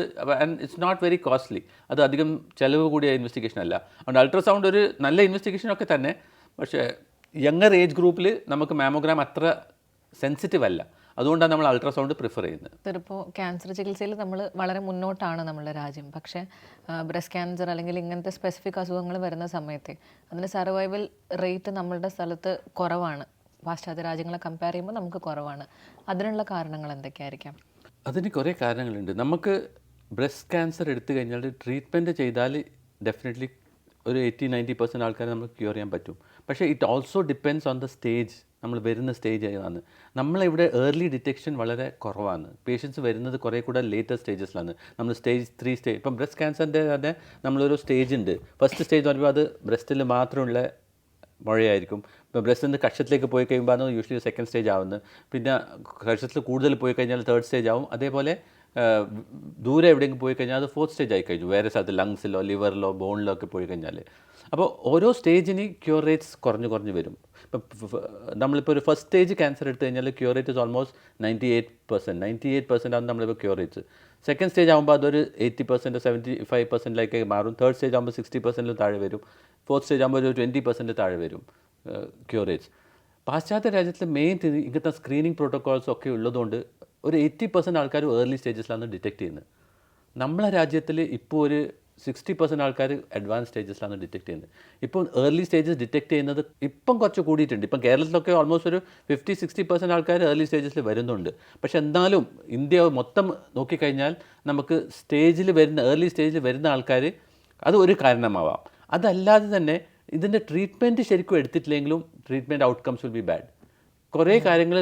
B: ഇറ്റ്സ് നോട്ട് വെരി കോസ്റ്റ്ലി. അത് അധികം ചിലവ് കൂടിയ ഇൻവെസ്റ്റിഗേഷൻ അല്ല. അതുകൊണ്ട് അൾട്രാസൗണ്ട് ഒരു നല്ല ഇൻവെസ്റ്റിഗേഷനൊക്കെ തന്നെ. പക്ഷേ യങ്ങർ ഏജ് ഗ്രൂപ്പിൽ നമുക്ക് മാമോഗ്രാം അത്ര സെൻസിറ്റീവ് അല്ല, അതുകൊണ്ടാണ് നമ്മൾ അൾട്രാസൗണ്ട് പ്രിഫർ ചെയ്യുന്നത്.
A: ഇപ്പോൾ ക്യാൻസർ ചികിത്സയിൽ നമ്മൾ വളരെ മുന്നോട്ടാണ് നമ്മുടെ രാജ്യം. പക്ഷേ ബ്രസ്റ്റ് ക്യാൻസർ അല്ലെങ്കിൽ ഇങ്ങനത്തെ സ്പെസിഫിക് അസുഖങ്ങൾ വരുന്ന സമയത്ത് അതിന് സർവൈവൽ റേറ്റ് നമ്മളുടെ സ്ഥലത്ത് കുറവാണ്. പാശ്ചാത്യ രാജ്യങ്ങളെ കമ്പയർ ചെയ്യുമ്പോൾ നമുക്ക് കുറവാണ്. അതിനുള്ള കാരണങ്ങൾ എന്തൊക്കെയായിരിക്കാം?
B: അതിന് കുറേ കാരണങ്ങളുണ്ട്. നമുക്ക് ബ്രസ്റ്റ് ക്യാൻസർ എടുത്തു കഴിഞ്ഞാൽ ട്രീറ്റ്മെൻറ്റ് ചെയ്താൽ ഡെഫിനറ്റ്ലി ഒരു 80-90% ആൾക്കാരെ നമുക്ക് ക്യൂർ ചെയ്യാൻ പറ്റും. പക്ഷേ it also depends on the stage, നമ്മൾ വരുന്ന സ്റ്റേജ് ഏതാണ്. നമ്മളിവിടെ ഏർലി ഡിറ്റക്ഷൻ വളരെ കുറവാണ്. പേഷ്യൻസ് വരുന്നത് കുറേ കൂടെ ലേറ്റർ സ്റ്റേജസിലാണ്. നമ്മൾ സ്റ്റേജ് 3 സ്റ്റേജ്, ഇപ്പം ബ്രസ്റ്റ് ക്യാൻസറിൻ്റെ തന്നെ നമ്മളൊരു സ്റ്റേജ് ഉണ്ട്. ഫസ്റ്റ് സ്റ്റേജ് എന്ന് പറയുമ്പോൾ അത് ബ്രസ്റ്റിൽ മാത്രമുള്ള മുഴയായിരിക്കും. ഇപ്പോൾ ബ്രസ്റ്റിൻ്റെ കക്ഷത്തിലേക്ക് പോയി കഴിയുമ്പോൾ ആണ് യൂഷ്വലി സെക്കൻഡ് സ്റ്റേജ് ആവുന്നത്. പിന്നെ കക്ഷത്തിൽ കൂടുതൽ പോയി കഴിഞ്ഞാൽ തേർഡ് സ്റ്റേജ് ആവും. അതേപോലെ ദൂരെ എവിടെയെങ്കിലും പോയി കഴിഞ്ഞാൽ അത് ഫോർത്ത് സ്റ്റേജ് ആയി കഴിഞ്ഞു, വേറെ സ്ഥലത്ത് ലങ്സിലോ ലിവറിലോ ബോണിലോ ഒക്കെ പോയി കഴിഞ്ഞാൽ. അപ്പോൾ ഓരോ സ്റ്റേജിന് ക്യൂർ റേറ്റ്സ് കുറഞ്ഞ് വരും. ഇപ്പം നമ്മളിപ്പോൾ ഒരു ഫസ്റ്റ് സ്റ്റേജ് ക്യാൻസർ എടുത്തു കഴിഞ്ഞാൽ ക്യൂർ റേറ്റ് ഇസ് ഓൾമോസ്റ്റ് 98% ആണ് നമ്മളിപ്പോൾ ക്യൂർ റേറ്റ്സ്. സെക്കൻഡ് സ്റ്റേജ് ആകുമ്പോൾ അതൊരു 80% 75%ലേക്ക് മാറും. തേർഡ് സ്റ്റേജ് ആകുമ്പോൾ 60% താഴെ വരും. ഫോർത്ത് സ്റ്റേജ് ആകുമ്പോൾ ഒരു 20% താഴെ വരും ക്യൂർ റേറ്റ്സ്. പാശ്ചാത്യ രാജ്യത്തിൽ മെയിൻ ഇങ്ങനത്തെ സ്ക്രീനിങ് പ്രോട്ടോക്കോൾസ് ഒക്കെ ഉള്ളതുകൊണ്ട് ഒരു 80% ആൾക്കാർ ഏർലി സ്റ്റേജസിലാണ് ഡിറ്റക്ട് ചെയ്യുന്നത്. നമ്മളെ രാജ്യത്തിൽ ഇപ്പോൾ ഒരു 60% ആൾക്കാർ അഡ്വാൻസ് സ്റ്റേജസിലാണ് ഡിറ്റക്ട് ചെയ്യുന്നത്. ഇപ്പോൾ ഏർലി സ്റ്റേജസ് ഡിറ്റക്ട് ചെയ്യുന്നത് ഇപ്പം കുറച്ച് കൂടിയിട്ടുണ്ട്. ഇപ്പം കേരളത്തിലൊക്കെ ഓൾമോസ്റ്റ് ഒരു 50-60% ആൾക്കാർ ഏർലി സ്റ്റേജസിൽ വരുന്നുണ്ട്. പക്ഷെ എന്നാലും ഇന്ത്യ മൊത്തം നോക്കിക്കഴിഞ്ഞാൽ നമുക്ക് സ്റ്റേജിൽ വരുന്ന ഏർലി സ്റ്റേജിൽ വരുന്ന ആൾക്കാർ അത് ഒരു കാരണമാവാം. അതല്ലാതെ തന്നെ ഇതിൻ്റെ ട്രീറ്റ്മെൻറ്റ് ശരിക്കും എടുത്തിട്ടില്ലെങ്കിലും treatment outcomes will be bad. കുറേ കാര്യങ്ങൾ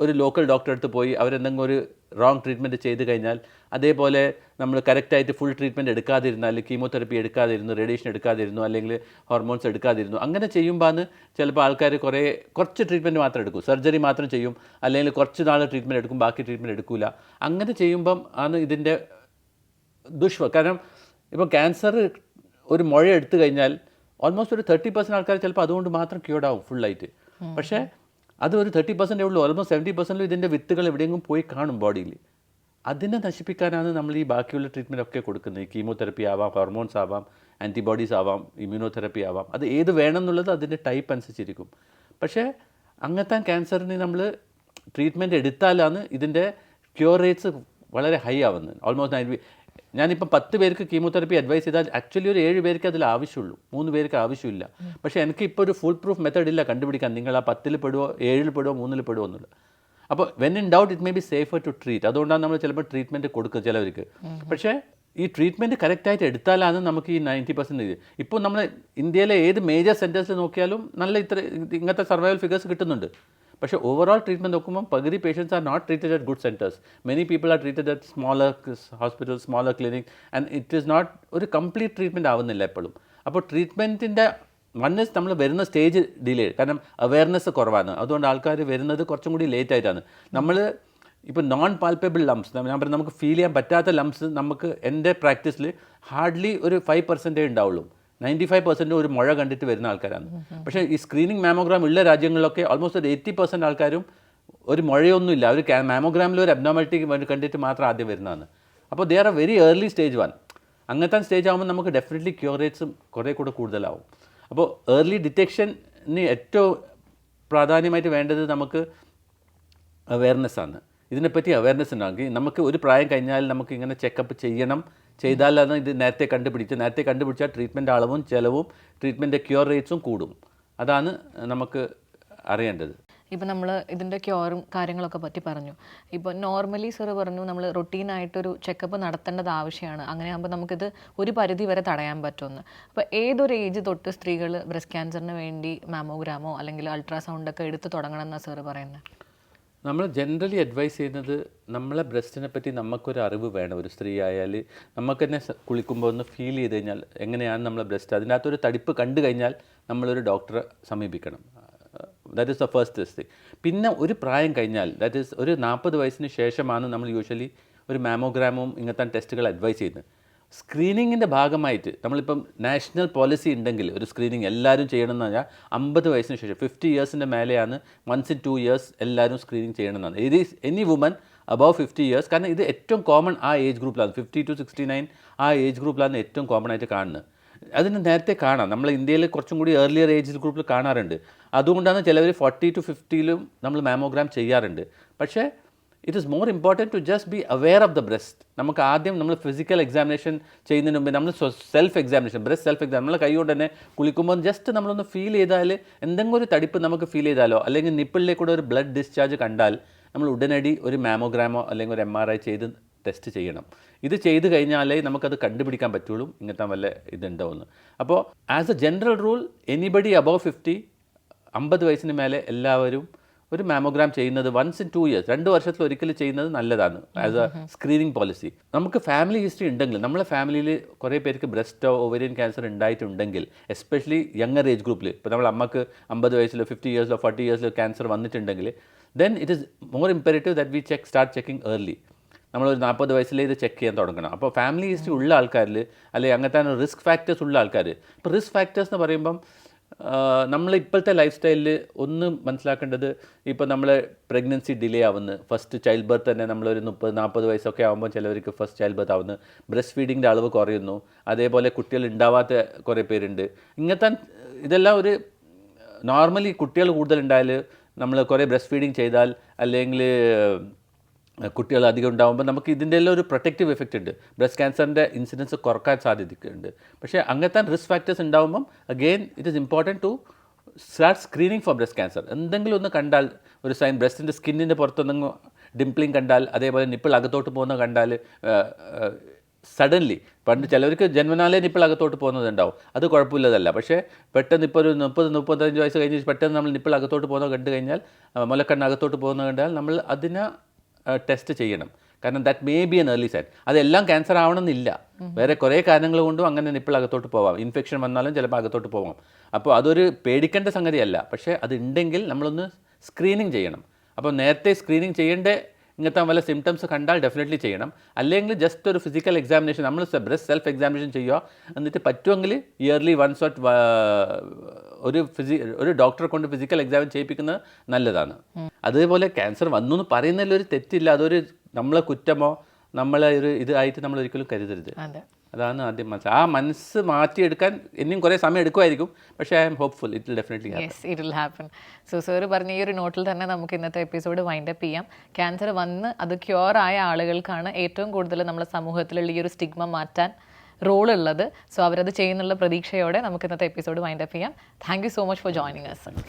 B: ഒരു ലോക്കൽ ഡോക്ടറെ അടുത്ത് പോയി അവരെന്തെങ്കിലും ഒരു റോങ് ട്രീറ്റ്മെൻറ്റ് ചെയ്ത് കഴിഞ്ഞാൽ, അതേപോലെ നമ്മൾ കറക്റ്റായിട്ട് ഫുൾ ട്രീറ്റ്മെൻറ്റ് എടുക്കാതിരുന്നാൽ, കീമോതെറപ്പി എടുക്കാതിരുന്നു, റേഡിയേഷൻ എടുക്കാതിരുന്നു, അല്ലെങ്കിൽ ഹോർമോൺസ് എടുക്കാതിരുന്നു, അങ്ങനെ ചെയ്യുമ്പോൾ ചിലപ്പോൾ ആൾക്കാർ കുറച്ച് ട്രീറ്റ്മെൻറ്റ് മാത്രം എടുക്കും, സർജറി മാത്രം ചെയ്യും, അല്ലെങ്കിൽ കുറച്ച് നാൾ ട്രീറ്റ്മെൻറ്റ് എടുക്കും, ബാക്കി ട്രീറ്റ്മെൻറ്റ് എടുക്കില്ല. അങ്ങനെ ചെയ്യുമ്പം ആണ് ഇതിൻ്റെ കാരണം ഇപ്പോൾ ക്യാൻസർ ഒരു മുഴ എടുത്തു കഴിഞ്ഞാൽ ഓൾമോസ്റ്റ് ഒരു 30% ആൾക്കാർ ചിലപ്പോൾ അതുകൊണ്ട് മാത്രം ക്യൂർഡ് ആവും ഫുള്ളായിട്ട്. പക്ഷേ അത് ഒരു 30% ഉള്ളൂ. ഓൾമോസ്റ്റ് 70% ഇതിൻ്റെ വിത്തുകൾ എവിടെയെങ്കിലും പോയി കാണും ബോഡിയിൽ. അതിനെ നശിപ്പിക്കാനാണ് നമ്മൾ ഈ ബാക്കിയുള്ള ട്രീറ്റ്മെൻറ്റ് ഒക്കെ കൊടുക്കുന്നത്. കീമോതെറപ്പി ആവാം, ഹോർമോൺസ് ആവാം, ആൻറ്റിബോഡീസ് ആവാം, ഇമ്മ്യൂണോതെറപ്പി ആവാം. അത് ഏത് വേണമെന്നുള്ളത് അതിൻ്റെ ടൈപ്പ് അനുസരിച്ചിരിക്കും. പക്ഷേ അങ്ങനത്തെ ക്യാൻസറിന് നമ്മൾ ട്രീറ്റ്മെൻറ്റ് എടുത്താലാണ് ഇതിൻ്റെ ക്യൂർ റേറ്റ്സ് വളരെ ഹൈ ആവുന്നത്. ഓൾമോസ്റ്റ് ഞാനിപ്പം 10 പേർക്ക് കീമോതെറപ്പി അഡ്വൈസ് ചെയ്താൽ ആക്ച്വലി ഒരു 7 പേർക്ക് അതിൽ ആവശ്യമുള്ളൂ, 3 പേർക്ക് ആവശ്യമില്ല. പക്ഷേ എനിക്ക് ഇപ്പോൾ ഒരു ഫുൾ പ്രൂഫ് മെത്തേഡ് ഇല്ല കണ്ടുപിടിക്കാൻ നിങ്ങൾ ആ 10 പെടുവോ 7 പെടുവോ 3 പെടുവോ എന്നുള്ളത്. അപ്പോൾ when in doubt it may be safer to treat. അതുകൊണ്ടാണ് നമ്മൾ ചിലപ്പോൾ ട്രീറ്റ്മെൻറ്റ് കൊടുക്കുക ചിലവർക്ക്. പക്ഷേ ഈ ട്രീറ്റ്മെൻറ്റ് കറക്റ്റായിട്ട് എടുത്താലാണ് നമുക്ക് ഈ 90% ഇപ്പോൾ നമ്മൾ ഇന്ത്യയിലെ ഏത് മേജർ സെൻറ്റേഴ്സിൽ നോക്കിയാലും നല്ല ഇങ്ങനത്തെ സർവൈവൽ ഫിഗേഴ്സ് കിട്ടുന്നുണ്ട്. പക്ഷേ ഓവറോൾ ട്രീറ്റ്മെൻറ്റ് നോക്കുമ്പോൾ പകുതി patients are not treated at good centres. Many people are treated at smaller hospital, smaller clinic, and it is not ഒരു കംപ്ലീറ്റ് ട്രീറ്റ്മെൻറ്റ് ആവുന്നില്ല എപ്പോഴും. അപ്പോൾ ട്രീറ്റ്മെൻറ്റിൻ്റെ നമ്മൾ വരുന്ന സ്റ്റേജ് ഡിലേ, കാരണം അവയർനെസ് കുറവാണ്. അതുകൊണ്ട് ആൾക്കാർ വരുന്നത് കുറച്ചും കൂടി ലേറ്റ് ആയിട്ടാണ്. നമ്മൾ ഇപ്പോൾ നോൺ പാൽപ്പബിൾ ലംസ്, ഞാൻ പറഞ്ഞാൽ നമുക്ക് ഫീൽ ചെയ്യാൻ പറ്റാത്ത ലംസ് നമുക്ക് എൻ്റെ പ്രാക്ടീസിൽ ഹാർഡ്ലി ഒരു 5% ഉണ്ടാവുള്ളൂ. 95% ഒരു മുഴ കണ്ടിട്ട് വരുന്ന ആൾക്കാരാണ്. പക്ഷേ ഈ സ്ക്രീനിങ് മാമോഗ്രാം ഉള്ള രാജ്യങ്ങളിലൊക്കെ ഓൾമോസ്റ്റ് ഒരു 80% ആൾക്കാരും ഒരു മുഴയൊന്നുമില്ല, അവർ മാമോഗ്രാമിൽ ഒരു അബ്നോർമാലിറ്റി കണ്ടിട്ട് മാത്രം ആദ്യം വരുന്നതാണ്. അപ്പോൾ they are A very early stage 1. അങ്ങനത്തെ സ്റ്റേജ് ആകുമ്പോൾ നമുക്ക് ഡെഫിനറ്റ്ലി ക്യൂർ റേറ്റ്സും കുറേ കൂടെ കൂടുതലാവും. അപ്പോൾ ഏർലി ഡിറ്റക്ഷന് ഏറ്റവും പ്രാധാന്യമായിട്ട് വേണ്ടത് നമുക്ക് അവയർനെസ്സാണ്. ഇതിനെപ്പറ്റി അവയർനെസ് ഉണ്ടാക്കി നമുക്ക് ഒരു പ്രായം കഴിഞ്ഞാൽ നമുക്ക് ഇങ്ങനെ ചെക്കപ്പ് ചെയ്താലാണ് ഇത് നേരത്തെ കണ്ടുപിടിച്ചാൽ ട്രീറ്റ്മെൻറ്റ് അളവും ചിലവും ട്രീറ്റ്മെൻറ്റ് ക്യൂർ റേറ്റ്സും കൂടും. അതാണ് നമുക്ക് അറിയേണ്ടത്.
A: ഇപ്പോൾ നമ്മൾ ഇതിൻ്റെ ക്യൂറും കാര്യങ്ങളൊക്കെ പറ്റി പറഞ്ഞു. ഇപ്പോൾ നോർമലി സാറ് പറഞ്ഞു നമ്മൾ റൊട്ടീനായിട്ടൊരു ചെക്കപ്പ് നടത്തേണ്ടത് ആവശ്യമാണ്. അങ്ങനെയാകുമ്പോൾ നമുക്കിത് ഒരു പരിധി വരെ തടയാൻ പറ്റുമെന്ന്. അപ്പോൾ ഏതൊരു ഏജ് തൊട്ട് സ്ത്രീകൾ ബ്രസ്റ്റ് ക്യാൻസറിന് വേണ്ടി മാമോഗ്രാമോ അല്ലെങ്കിൽ അൾട്രാസൗണ്ടൊക്കെ എടുത്ത് തുടങ്ങണമെന്നാണ് സാറ് പറയുന്നത്?
B: നമ്മൾ ജനറലി അഡ്വൈസ് ചെയ്യുന്നത് നമ്മളെ ബ്രസ്റ്റിനെ പറ്റി നമുക്കൊരു അറിവ് വേണം. ഒരു സ്ത്രീ ആയാൽ നമുക്ക് തന്നെ കുളിക്കുമ്പോൾ ഒന്ന് ഫീൽ ചെയ്ത് കഴിഞ്ഞാൽ എങ്ങനെയാണ് നമ്മളെ ബ്രസ്റ്റ്, അതിൻ്റെ അകത്തൊരു തടിപ്പ് കണ്ടു കഴിഞ്ഞാൽ നമ്മളൊരു ഡോക്ടറെ സമീപിക്കണം. That is the first thing. പിന്നെ ഒരു പ്രായം കഴിഞ്ഞാൽ, ദാറ്റ് ഈസ് ഒരു 40 വയസ്സിന് ശേഷമാണ് നമ്മൾ യൂഷ്വലി ഒരു മാമോഗ്രാമും ഇങ്ങനത്തെ ടെസ്റ്റുകൾ അഡ്വൈസ് ചെയ്യുന്നത്. സ്ക്രീനിങ്ങിൻ്റെ ഭാഗമായിട്ട് നമ്മളിപ്പം നാഷണൽ പോളിസി ഉണ്ടെങ്കിൽ ഒരു സ്ക്രീനിങ് എല്ലാവരും ചെയ്യണമെന്ന് പറഞ്ഞാൽ 50 വയസ്സിന് ശേഷം 50 ഇയേഴ്സിൻ്റെ മേലെയാണ് once in 2 years എല്ലാവരും സ്ക്രീനിങ് ചെയ്യണമെന്നാണ്. ഇത് എനി വുമൻ അബവ് 50 ഇയേഴ്സ്, കാരണം ഇത് ഏറ്റവും കോമൺ ആ ഏജ് ഗ്രൂപ്പിലാണ്, 50 to 69 ആ ഏജ് ഗ്രൂപ്പിലാണ് ഏറ്റവും കോമൺ ആയിട്ട് കാണുന്നത്. അതിന് നേരത്തെ കാണാം. നമ്മൾ ഇന്ത്യയിൽ കുറച്ചും കൂടി ഏർലിയർ ഏജ് ഗ്രൂപ്പിൽ കാണാറുണ്ട്. അതുകൊണ്ടാണ് ചിലവർ 40 to 50 നമ്മൾ മാമോഗ്രാം ചെയ്യാറുണ്ട്. പക്ഷേ it is more important to just be aware of the breast. നമുക്ക് ആദ്യം നമ്മൾ ഫിസിക്കൽ എക്സാമിനേഷൻ ചെയ്യുന്നതിന് മുമ്പ് നമ്മൾ self examination, breast self exam, നമ്മൾ കൈ കൊണ്ട് തന്നെ കുളിക്കുമ്പോൾ ജസ്റ്റ് നമ്മളൊന്ന് ഫീൽ ചെയ്താൽ, എന്തെങ്കിലും ഒരു തടിപ്പ് നമുക്ക് ഫീൽ ചെയ്താലോ അല്ലെങ്കിൽ നിപ്പിളിലേക്കൂടെ ഒരു ബ്ലഡ് ഡിസ്ചാർജ് കണ്ടാൽ നമ്മൾ ഉടനടി ഒരു മാമോഗ്രാമോ അല്ലെങ്കിൽ ഒരു MRI ചെയ്ത് ടെസ്റ്റ് ചെയ്യണം. ഇത് ചെയ്ത് കഴിഞ്ഞാലേ നമുക്കത് കണ്ടുപിടിക്കാൻ പറ്റുള്ളൂ ഇങ്ങനത്തെ വല്ല ഇതുണ്ടാവുമെന്ന്. അപ്പോൾ as A general rule anybody above 50 വയസ്സിന് മേലെ എല്ലാവരും ഒരു മാമോഗ്രാം ചെയ്യുന്നത് വൺസ് ഇൻ 2 years, 2 വർഷത്തിൽ ഒരിക്കൽ ചെയ്യുന്നത് നല്ലതാണ് ആസ് എ സ്ക്രീനിങ് പോളിസി. നമുക്ക് ഫാമിലി ഹിസ്റ്ററി ഉണ്ടെങ്കിൽ, നമ്മളെ ഫാമിലിയിൽ കുറേ പേർക്ക് ബ്രസ്റ്റോ ഓവേറിയൻ ക്യാൻസർ ഉണ്ടായിട്ടുണ്ടെങ്കിൽ, എസ്പെഷ്യലി യങ്ങർ ഏജ് ഗ്രൂപ്പിൽ, ഇപ്പോൾ നമ്മൾ അമ്മക്ക് 50 വയസ്സിലോ 50 yearsലോ 40 yearsലോ ക്യാൻസർ വന്നിട്ടുണ്ടെങ്കിൽ, then it is more imperative that we start checking early. നമ്മളൊരു 40 വയസ്സിലേ ഇത് ചെക്ക് ചെയ്യാൻ തുടങ്ങണം. അപ്പോൾ ഫാമിലി ഹിസ്റ്ററി ഉള്ള ആൾക്കാരിൽ, അല്ലെങ്കിൽ അങ്ങനത്തെ റിസ്ക് ഫാക്ടേഴ്സ് ഉള്ള ആൾക്കാർ, ഇപ്പോൾ റിസ്ക് ഫാക്ടേഴ്സ് എന്ന് പറയുമ്പം നമ്മൾ ഇപ്പോഴത്തെ ലൈഫ് സ്റ്റൈലിൽ ഒന്ന് മനസ്സിലാക്കേണ്ടത്, ഇപ്പോൾ നമ്മൾ പ്രഗ്നൻസി ഡിലേ ആവുന്നു, ഫസ്റ്റ് ചൈൽഡ് ബർത്ത് തന്നെ നമ്മളൊരു 30-40 വയസ്സൊക്കെ ആകുമ്പോൾ ചിലവർക്ക് ഫസ്റ്റ് ചൈൽഡ് ബർത്ത് ആവുന്നു, ബ്രസ്റ്റ് ഫീഡിങ്ങിൻ്റെ അളവ് കുറയുന്നു, അതേപോലെ കുട്ടികൾ ഉണ്ടാവാത്ത കുറേ പേരുണ്ട്. ഇങ്ങനത്തെ ഇതെല്ലാം ഒരു നോർമലി കുട്ടികൾ കൂടുതലുണ്ടായാൽ, നമ്മൾ കുറേ ബ്രസ്റ്റ് ഫീഡിങ് ചെയ്താൽ, അല്ലെങ്കിൽ കുട്ടികൾ അധികം ഉണ്ടാകുമ്പോൾ നമുക്ക് ഇതിൻ്റെ എല്ലാം ഒരു പ്രൊട്ടക്റ്റീവ് എഫക്റ്റ് ഉണ്ട്. ബ്രസ്റ്റ് ക്യാൻസറിൻ്റെ ഇൻസിഡൻസ് കുറക്കാൻ സാധ്യതയുണ്ട്. പക്ഷേ അങ്ങനത്തെ റിസ്ക് ഫാക്ടേഴ്സ് ഉണ്ടാകുമ്പം again it is important to start screening for breast cancer. എന്തെങ്കിലും ഒന്ന് കണ്ടാൽ, ഒരു സൈൻ, ബ്രസ്റ്റിൻ്റെ സ്കിന്നിൻ്റെ പുറത്തൊന്നും ഡിംപ്ലിങ് കണ്ടാൽ, അതേപോലെ നിപ്പിൾ അകത്തോട്ട് പോകുന്ന കണ്ടാൽ, സഡൻലി, പണ്ട് ചിലവർക്ക് ജന്മനാലേ നിപ്പിൾ അകത്തോട്ട് പോകുന്നതുണ്ടാവും, അത് കുഴപ്പമില്ലതല്ല. പക്ഷേ പെട്ടെന്ന് ഇപ്പോൾ ഒരു 30-35 വയസ്സ് കഴിഞ്ഞ് പെട്ടെന്ന് നമ്മൾ നിപ്പിൾ അകത്തോട്ട് പോകുന്നത് കണ്ടു കഴിഞ്ഞാൽ, മുലക്കണ്ണ് അകത്തോട്ട് പോകുന്നത് കണ്ടാൽ നമ്മൾ അതിനെ ടെസ്റ്റ് ചെയ്യണം. കാരണം that may be an early sign. അതെല്ലാം ക്യാൻസർ ആവണമെന്നില്ല, വേറെ കുറേ കാരണങ്ങൾ കൊണ്ടും അങ്ങനെ നിപ്പിൾ അകത്തോട്ട് പോവാം. ഇൻഫെക്ഷൻ വന്നാലും ചിലപ്പോൾ അകത്തോട്ട് പോകാം. അപ്പോൾ അതൊരു പേടിക്കേണ്ട സംഗതിയല്ല. പക്ഷേ അതുണ്ടെങ്കിൽ നമ്മളൊന്ന് സ്ക്രീനിങ് ചെയ്യണം. അപ്പോൾ നേരത്തെ സ്ക്രീനിങ് ചെയ്യേണ്ട ഇങ്ങനത്തെ വല്ല സിംറ്റംസ് കണ്ടാൽ ഡെഫിനറ്റ്ലി ചെയ്യണം. അല്ലെങ്കിൽ ജസ്റ്റ് ഒരു ഫിസിക്കൽ എക്സാമിനേഷൻ, നമ്മൾ ബ്രസ്റ്റ് സെൽഫ് എക്സാമിനേഷൻ ചെയ്യുക. എന്നിട്ട് പറ്റുമെങ്കിൽ ഇയർലി വൺസ് ഒരു ഡോക്ടറെ കൊണ്ട് ഫിസിക്കൽ എക്സാമിൻ ചെയ്യിപ്പിക്കുന്നത് നല്ലതാണ്. അതേപോലെ ക്യാൻസർ വന്നു എന്ന് പറയുന്നതിൽ ഒരു തെറ്റില്ല. അതൊരു നമ്മളെ കുറ്റമോ നമ്മളെ ഒരു ഇതായിട്ട് നമ്മൾ ഒരിക്കലും കരുതരുത്. അതാണ് ആദ്യം മനസ്സിലാക്കുക. ആ മനസ്സ് മാറ്റിയെടുക്കാൻ ഇനിയും കുറേ സമയം എടുക്കുമായിരിക്കും. പക്ഷേ I M hopeful it will definitely
A: happen. So sir പറഞ്ഞ ഈ ഒരു നോട്ടിൽ തന്നെ നമുക്ക് ഇന്നത്തെ എപ്പിസോഡ് വൈൻഡപ്പ് ചെയ്യാം. ക്യാൻസർ വന്ന് അത് ക്യൂർ ആയ ആളുകൾക്കാണ് ഏറ്റവും കൂടുതൽ നമ്മുടെ സമൂഹത്തിലുള്ള ഈ ഒരു സ്റ്റിഗ്മ മാറ്റാൻ റോളുള്ളത്. സോ അവരത് ചെയ്യുന്നുള്ള പ്രതീക്ഷയോടെ നമുക്ക് ഇന്നത്തെ എപ്പിസോഡ് വൈൻഡപ്പ് ചെയ്യാം. Thank you so much for joining us.